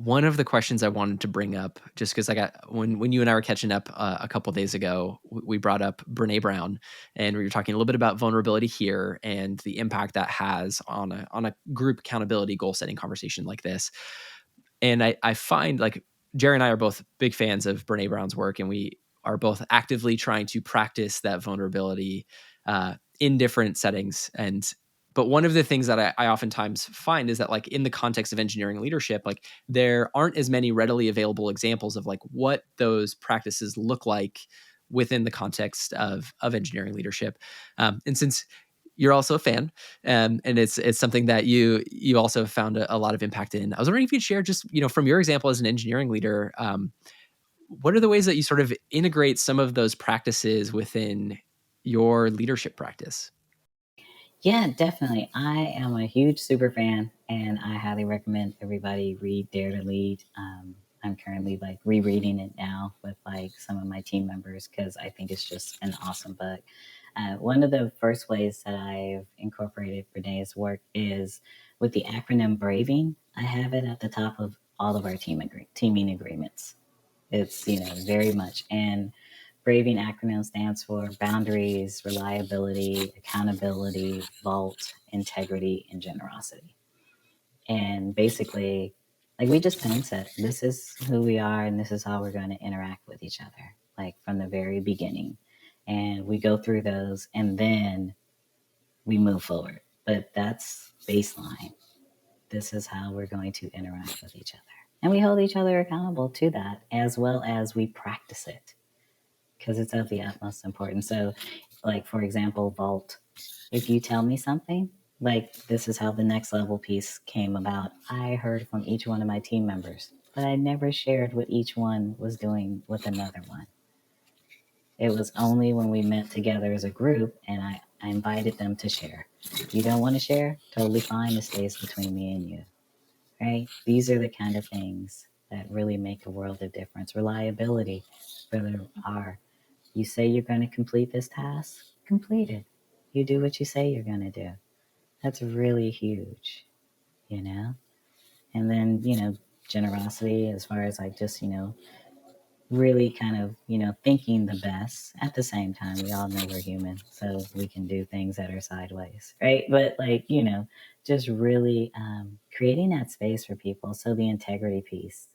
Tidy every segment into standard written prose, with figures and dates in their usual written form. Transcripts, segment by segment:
one of the questions I wanted to bring up, just because I got when you and I were catching up a couple days ago, we brought up Brene Brown, and we were talking a little bit about vulnerability here and the impact that has on a group accountability goal setting conversation like this. And I find like Jerry and I are both big fans of Brene Brown's work, and we are both actively trying to practice that vulnerability in different settings. And but one of the things that I oftentimes find is that like in the context of engineering leadership, like there aren't as many readily available examples of like what those practices look like within the context of engineering leadership. And since you're also a fan, and it's something that you also found a lot of impact in. I was wondering if you'd share just from your example as an engineering leader, what are the ways that you sort of integrate some of those practices within your leadership practice? Yeah, definitely. I am a huge super fan, and I highly recommend everybody read Dare to Lead. I'm currently like rereading it now with like some of my team members because I think it's just an awesome book. One of the first ways that I've incorporated Renee's work is with the acronym BRAVING. I have it at the top of all of our teaming agreements. It's, very much. And Braving acronym stands for boundaries, reliability, accountability, vault, integrity, and generosity. And basically, like we just kind of said, this is who we are and this is how we're going to interact with each other, like from the very beginning. And we go through those and then we move forward. But that's baseline. This is how we're going to interact with each other. And we hold each other accountable to that as well as we practice it because it's of the utmost importance. So, like, for example, Vault, if you tell me something, like, this is how the next level piece came about. I heard from each one of my team members, but I never shared what each one was doing with another one. It was only when we met together as a group and I invited them to share. You don't want to share? Totally fine. It stays between me and you, right? These are the kind of things that really make a world of difference. Reliability, whether our you say you're going to complete this task, complete it. You do what you say you're going to do. That's really huge, you know? And then, generosity as far as like just, really kind of, thinking the best at the same time. We all know we're human, so we can do things that are sideways, right? But like, just really creating that space for people. So the integrity piece,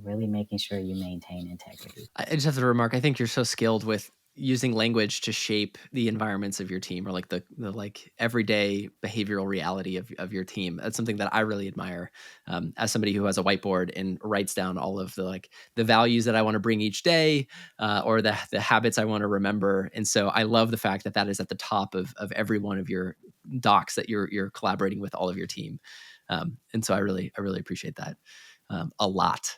really making sure you maintain integrity. I just have to remark, I think you're so skilled with using language to shape the environments of your team or like the like everyday behavioral reality of your team. That's something that I really admire as somebody who has a whiteboard and writes down all of the like the values that I want to bring each day or the habits I want to remember. And so I love the fact that that is at the top of every one of your docs that you're collaborating with all of your team. And so I really appreciate that a lot.